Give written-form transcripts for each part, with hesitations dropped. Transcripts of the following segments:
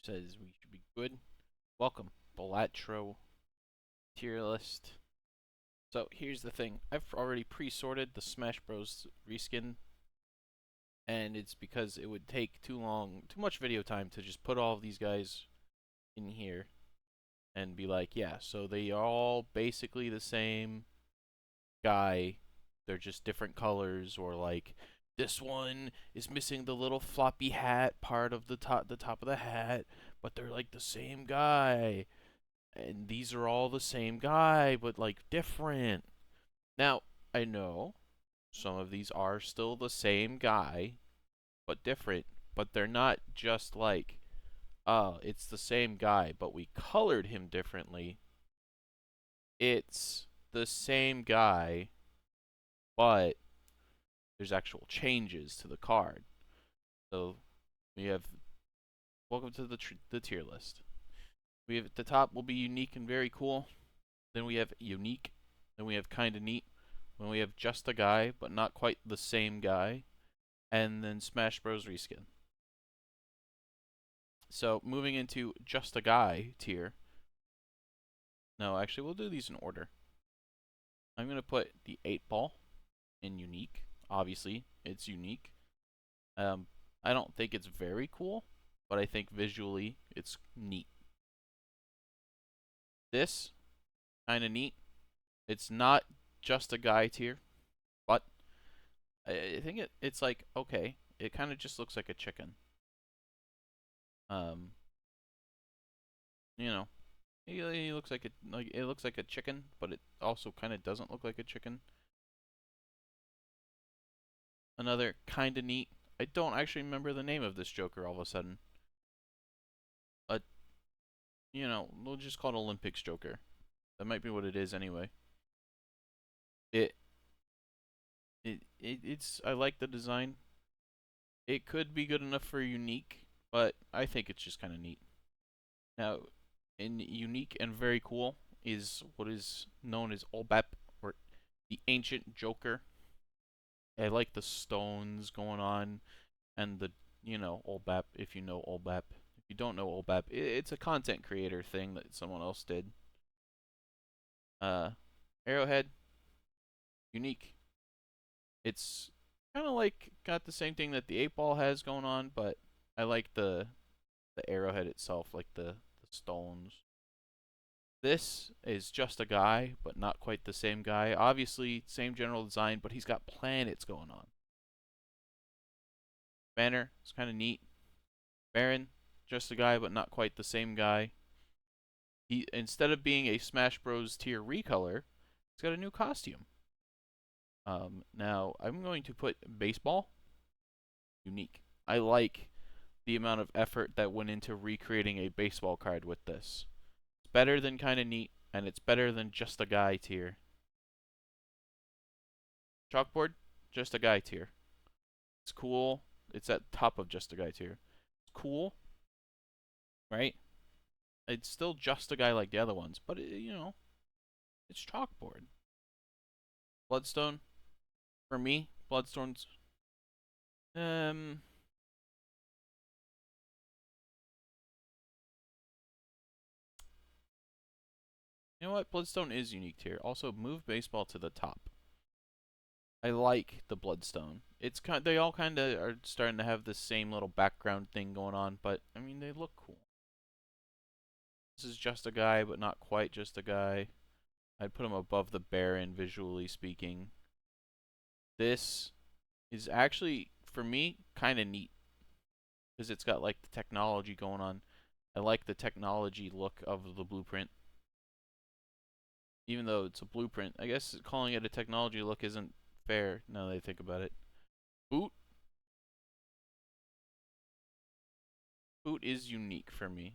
says we should be good. Welcome, Balatro tier list. So here's the thing. I've already pre-sorted the Smash Bros. Reskin, and it's because it would take too much video time to just put all of these guys in here and be like, yeah, so they are all basically the same guy. They're just different colors, or like this one is missing the little floppy hat part of the top of the hat, but they're like the same guy. And these are all the same guy, but like different. Now, I know some of these are still the same guy, but different, but they're not just like, oh, it's the same guy, but we colored him differently. It's the same guy, but there's actual changes to the card. So we have welcome to the tier list. We have at the top will be unique and very cool. Then we have unique. Then we have kinda neat. Then we have just a guy, but not quite the same guy. And then Smash Bros. Reskin. So moving into just a guy tier. No, actually, we'll do these in order. I'm going to put the 8 ball in unique. Obviously, it's unique. I don't think it's very cool, but I think visually it's neat. This, kind of neat. It's not just a guy tier, but I think it's like, okay, it kind of just looks like a chicken. Um, you know, he looks like it looks like a chicken, but it also kind of doesn't look like a chicken. Another kind of neat. I don't actually remember the name of this Joker all of a sudden. But we'll just call it Olympics Joker. That might be what it is anyway. It it's I like the design. It could be good enough for unique, but I think it's just kind of neat. Now, in unique and very cool is what is known as Olbep, or the ancient Joker. I like the stones going on, and the Olbep, if you know Olbep. If you don't know Olbep, it's a content creator thing that someone else did. Uh, Arrowhead, unique. It's kind of like got the same thing that the 8 ball has going on, but I like the arrowhead itself, like the stones. This is just a guy, but not quite the same guy. Obviously, same general design, but he's got planets going on. Banner is kind of neat. Baron, just a guy, but not quite the same guy. He, instead of being a Smash Bros. Tier recolor, he's got a new costume. Now I'm going to put baseball unique. I like the amount of effort that went into recreating a baseball card with this. It's better than kind of neat, and it's better than just a guy tier. Chalkboard, just a guy tier. It's cool. It's at top of just a guy tier. It's cool, right? It's still just a guy like the other ones, but it's chalkboard. Bloodstone, for me, Bloodstone's you know what? Bloodstone is unique tier. Also, move baseball to the top. I like the Bloodstone. It's they all kind of are starting to have the same little background thing going on, but I mean they look cool. This is just a guy, but not quite just a guy. I'd put him above the Baron visually speaking. This is actually for me kind of neat because it's got like the technology going on. I like the technology look of the blueprint. Even though it's a blueprint, I guess calling it a technology look isn't fair now that I think about it. Boot. Boot is unique for me.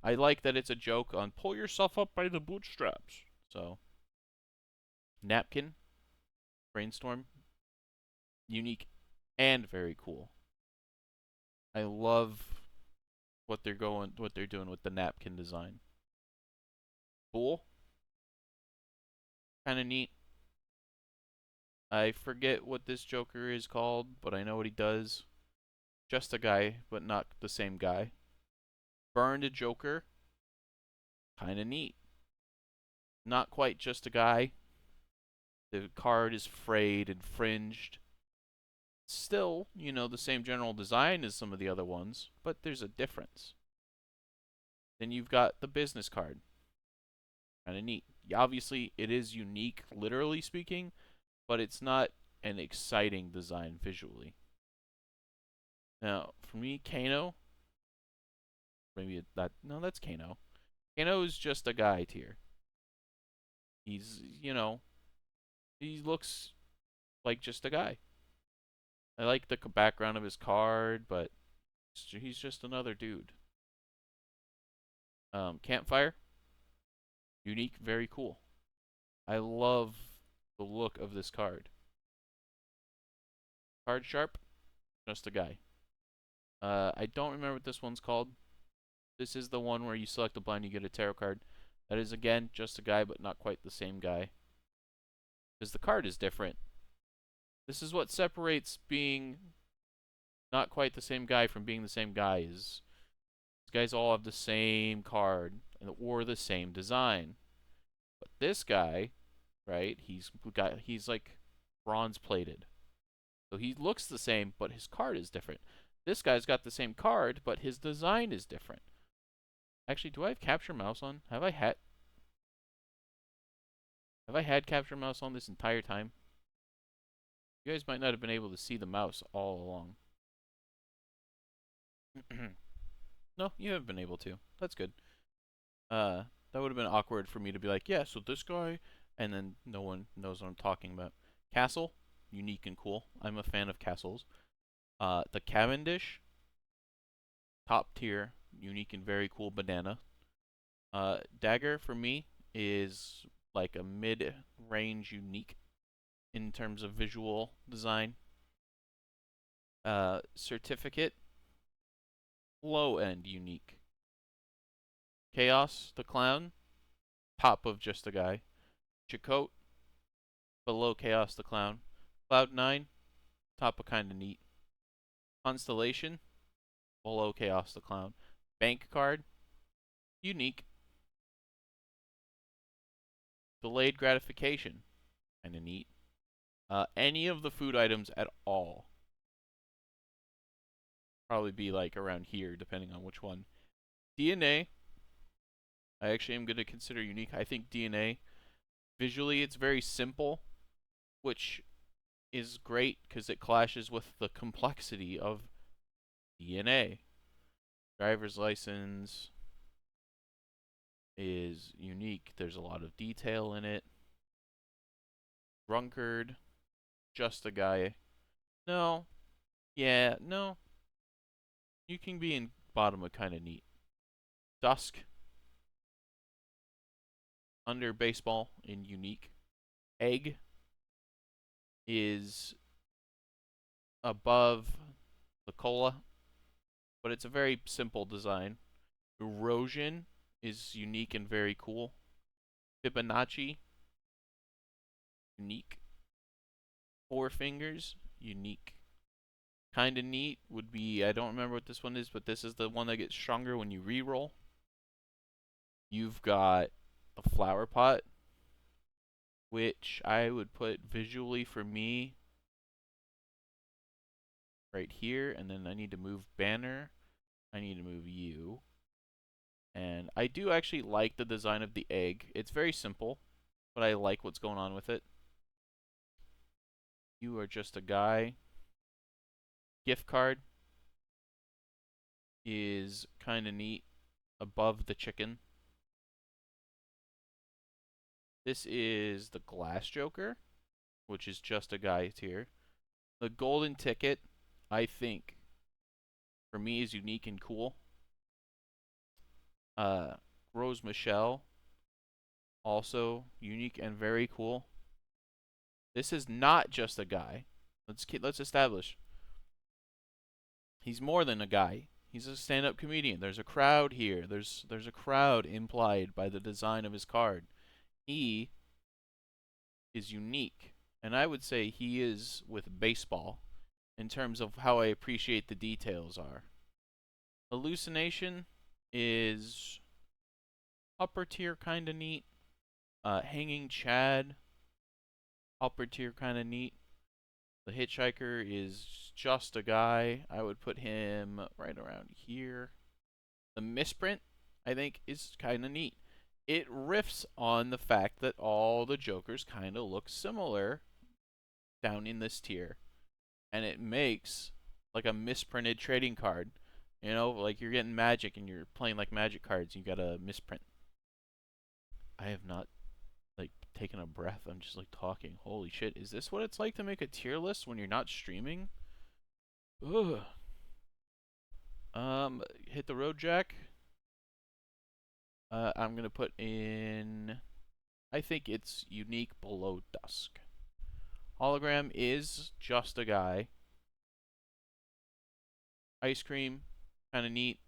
I like that it's a joke on pull yourself up by the bootstraps. So, napkin, brainstorm, unique and very cool. I love what they're doing with the napkin design. Cool, kind of neat. I forget what this Joker is called, but I know what he does. Just a guy, but not the same guy. Burned Joker, kind of neat. Not quite just a guy. The card is frayed and fringed. Still, the same general design as some of the other ones, but there's a difference. Then you've got the business card. Kind of neat. Obviously, it is unique, literally speaking, but it's not an exciting design visually. Now, for me, Kano, no, that's Kano. Kano is just a guy tier. He's, he looks like just a guy. I like the background of his card, but he's just another dude. Campfire, unique, very cool. I love the look of this card. Card sharp, just a guy. I don't remember what this one's called. This is the one where you select a blind, you get a tarot card. That is, again, just a guy, but not quite the same guy. Because the card is different. This is what separates being not quite the same guy from being the same guy. Is these guys all have the same card or the same design. But this guy, right, he's like bronze plated. So he looks the same, but his card is different. This guy's got the same card, but his design is different. Actually, do I have capture mouse on? Have I had capture mouse on this entire time? You guys might not have been able to see the mouse all along. No, you have been able to. That's good. That would have been awkward for me to be like, yeah, so this guy, and then no one knows what I'm talking about. Castle, unique and cool. I'm a fan of castles. The Cavendish, top tier, unique and very cool banana. Dagger, for me, is like a mid-range unique in terms of visual design. Certificate, low-end unique. Chaos, the clown, top of just a guy. Chakotay, below Chaos the clown. Cloud9, top of kinda neat. Constellation, below Chaos the clown. Bank card, unique. Delayed gratification, kinda neat. Any of the food items at all. Probably be like around here, depending on which one. DNA, I actually am going to consider unique. I think DNA, visually, it's very simple, which is great because it clashes with the complexity of DNA. Driver's license is unique. There's a lot of detail in it. Drunkard, just a guy. No. Yeah, no. You can be in bottom of kind of neat. Dusk, under baseball in unique. Egg is above the cola, but it's a very simple design. Erosion is unique and very cool. Fibonacci, unique. Four Fingers, unique. Kinda neat would be, I don't remember what this one is, but this is the one that gets stronger when you reroll. You've got a flower pot, which I would put visually for me right here, and then I need to move banner. I need to move you. And I do actually like the design of the egg. It's very simple, but I like what's going on with it. You are just a guy. Gift card is kind of neat, above the chicken. This is the Glass Joker, which is just a guy tier. The golden ticket, I think, for me is unique and cool. Rose Michelle, also unique and very cool. This is not just a guy. Let's establish. He's more than a guy. He's a stand-up comedian. There's a crowd here. There's a crowd implied by the design of his card. He is unique, and I would say he is with baseball in terms of how I appreciate the details are. Hallucination is upper tier kind of neat. Hanging Chad, upper tier kind of neat. The Hitchhiker is just a guy. I would put him right around here. The Misprint, I think, is kind of neat. It riffs on the fact that all the Jokers kind of look similar down in this tier. And it makes like a misprinted trading card. You know, like you're getting Magic and you're playing like Magic cards. You got a misprint. I have not like taken a breath. I'm just like talking. Holy shit! Is this what it's like to make a tier list when you're not streaming? Ugh. Hit the road, Jack. I'm gonna put in. I think it's unique below dusk. Hologram is just a guy. Ice cream, kind of neat.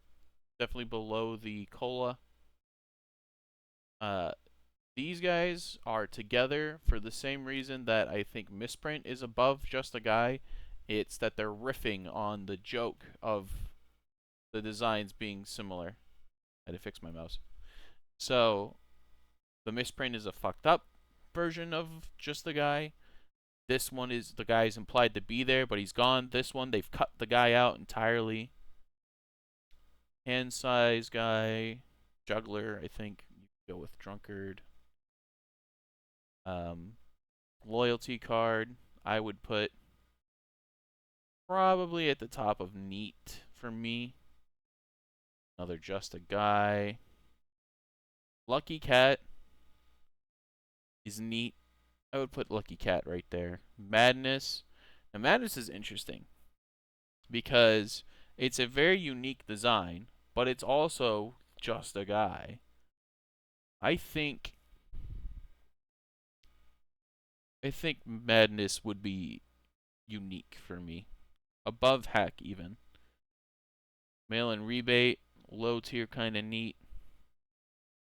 Definitely below the cola. These guys are together for the same reason that I think Misprint is above just a guy. It's that they're riffing on the joke of the designs being similar. I had to fix my mouse. So, the Misprint is a fucked up version of just the guy. This one is the guy's implied to be there, but he's gone. This one, they've cut the guy out entirely. Hand size guy, juggler, I think. You go with drunkard. Loyalty card, I would put probably at the top of neat for me. Another just a guy. Lucky Cat is neat. I would put Lucky Cat right there. Madness. Now, Madness is interesting because it's a very unique design, but it's also just a guy. I think Madness would be unique for me. Above Hack even. Mail and rebate, low tier kinda neat.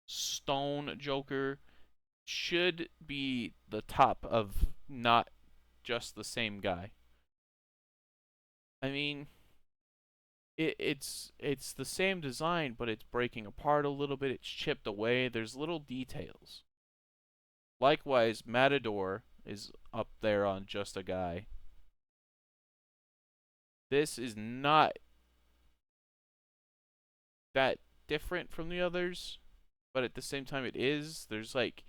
Stone Joker should be the top of not just the same guy. I mean, it's the same design, but it's breaking apart a little bit. It's chipped away. There's little details. Likewise, Matador is up there on just a guy. This is not that different from the others, but at the same time it is. There's like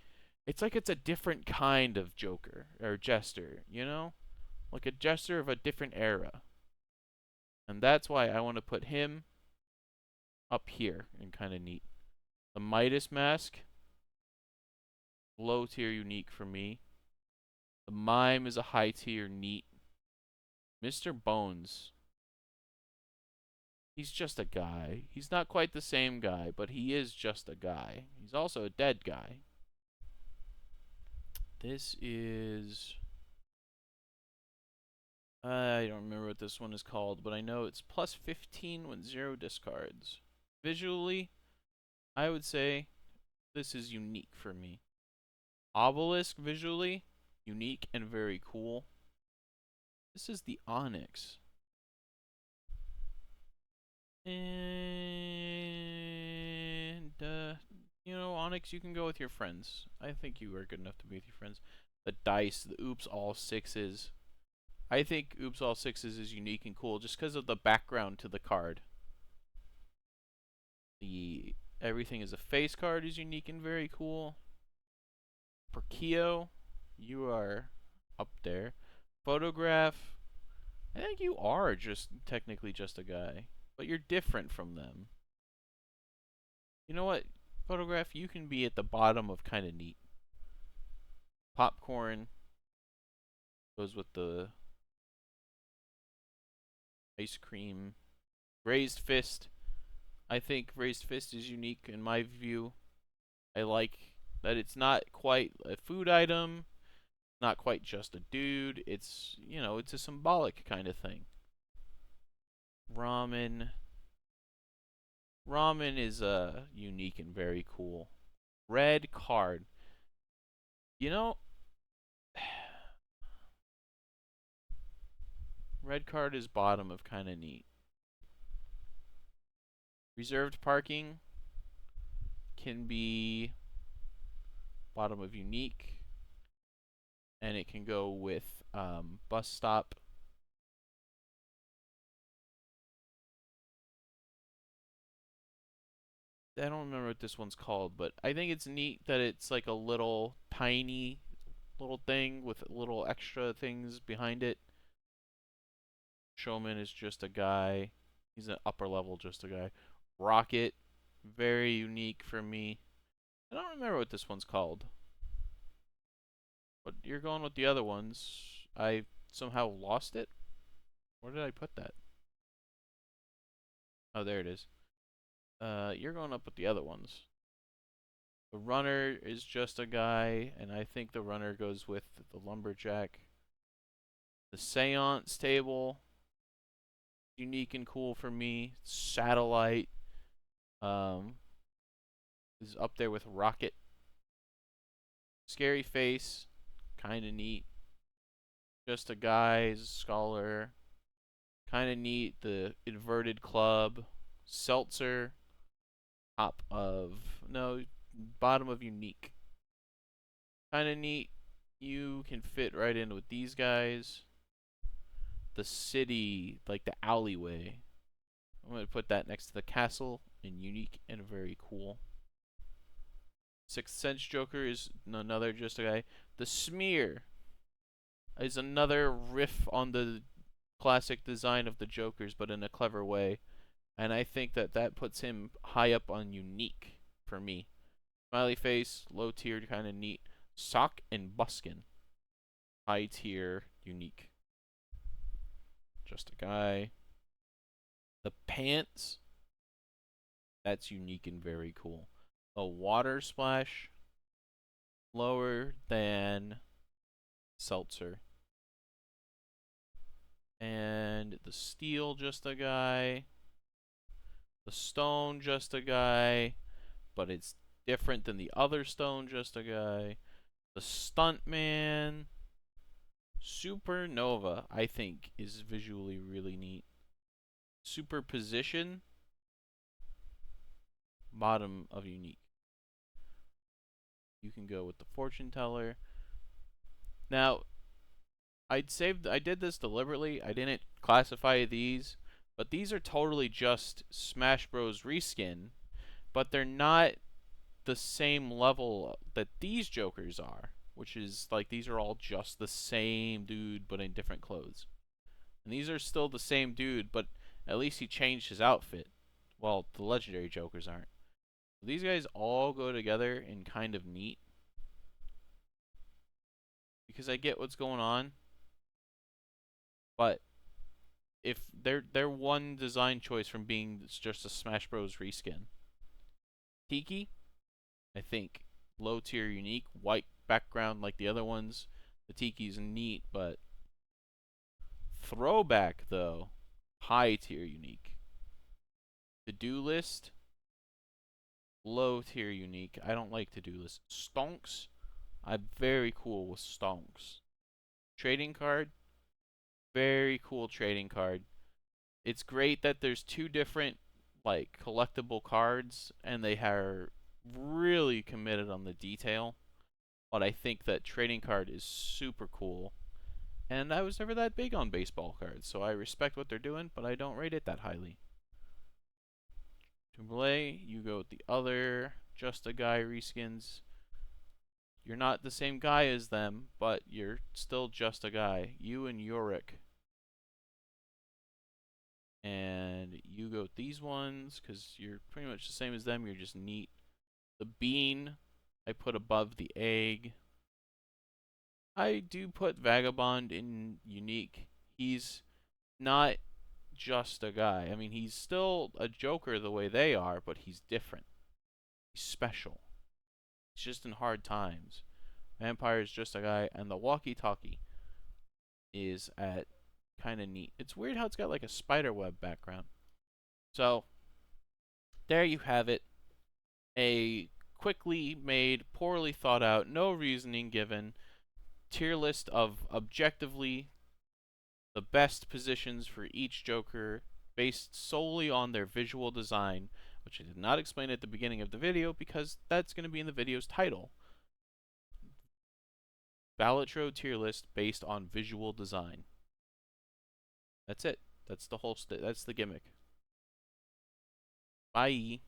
it's a different kind of Joker or Jester, you know? Like a Jester of a different era. And that's why I want to put him up here and kind of neat. The Midas Mask, low tier unique for me. The Mime is a high tier neat. Mr. Bones, he's just a guy. He's not quite the same guy, but he is just a guy. He's also a dead guy. This is... I don't remember what this one is called, but I know it's plus 15 when 0 discards. Visually, I would say this is unique for me. Obelisk visually, unique and very cool. This is the Onyx. And, you know, Onyx, you can go with your friends. I think you are good enough to be with your friends. The dice, the Oops All Sixes. I think Oops All Sixes is unique and cool just because of the background to the card. The Everything is a Face card is unique and very cool. Perkeo, you are up there. Photograph, I think you are just technically just a guy, but you're different from them. You know what? Photograph, you can be at the bottom of kind of neat. Popcorn goes with the ice cream. Raised Fist, I think Raised Fist is unique in my view. I like that it's not quite a food item, not quite just a dude. It's, you know, it's a symbolic kind of thing. Ramen. Ramen is unique and very cool. Red card. You know, red card is bottom of kind of neat. Reserved parking can be bottom of unique, and it can go with bus stop. I don't remember what this one's called, but I think it's neat that it's like a little tiny little thing with little extra things behind it. Showman is just a guy. He's an upper level just a guy. Rocket, very unique for me. I don't remember what this one's called. But you're going with the other ones. I somehow lost it. Where did I put that? Oh, there it is. You're going up with the other ones. The runner is just a guy, and I think the runner goes with the lumberjack. The seance table, unique and cool for me. Satellite, um, is up there with rocket. Scary face, kind of neat. Just a guy, scholar, kind of neat. The inverted club, seltzer, top of no, bottom of unique. Kind of neat. You can fit right in with these guys. The city, like the alleyway. I'm going to put that next to the castle and unique and very cool. Sixth Sense Joker is another just a guy. The Smear is another riff on the classic design of the Jokers, but in a clever way. And I think that that puts him high up on unique for me. Smiley face, low tier, kind of neat. Sock and Buskin, high tier, unique. Just a guy. The pants, that's unique and very cool. A water splash, lower than seltzer. And the steel, just a guy. The stone, just a guy. But it's different than the other stone, just a guy. The stuntman, supernova, I think is visually really neat. Superposition, bottom of unique. You can go with the fortune teller. Now, I did this deliberately. I didn't classify these, but these are totally just Smash Bros. Reskin, but they're not the same level that these Jokers are, which is like these are all just the same dude but in different clothes. And these are still the same dude, but at least he changed his outfit. Well, the legendary Jokers aren't. These guys all go together in kind of neat because I get what's going on, but if they're one design choice from being just a Smash Bros. Reskin. Tiki, I think low tier unique, white background like the other ones. The Tiki's neat, but throwback though, high tier unique. To do list, low tier unique. I don't like to do list. Stonks, I'm very cool with stonks. Trading card, very cool trading card. It's great that there's two different like collectible cards and they are really committed on the detail. But I think that trading card is super cool. And I was never that big on baseball cards, so I respect what they're doing, but I don't rate it that highly. Tumblr, you go with the other just a guy reskins. You're not the same guy as them, but you're still just a guy. You and Yorick. And you go with these ones because you're pretty much the same as them. You're just neat. The bean, I put above the egg. I do put Vagabond in unique. He's not just a guy. I mean, he's still a Joker the way they are, but he's different. He's special. He's just in hard times. Vampire is just a guy, and the walkie-talkie is at kind of neat. It's weird how it's got like a spiderweb background. So, there you have it. A quickly made, poorly thought out, no reasoning given tier list of objectively the best positions for each Joker based solely on their visual design, which I did not explain at the beginning of the video because that's going to be in the video's title. Balatro tier list based on visual design. That's it. That's the whole. That's the gimmick. Bye.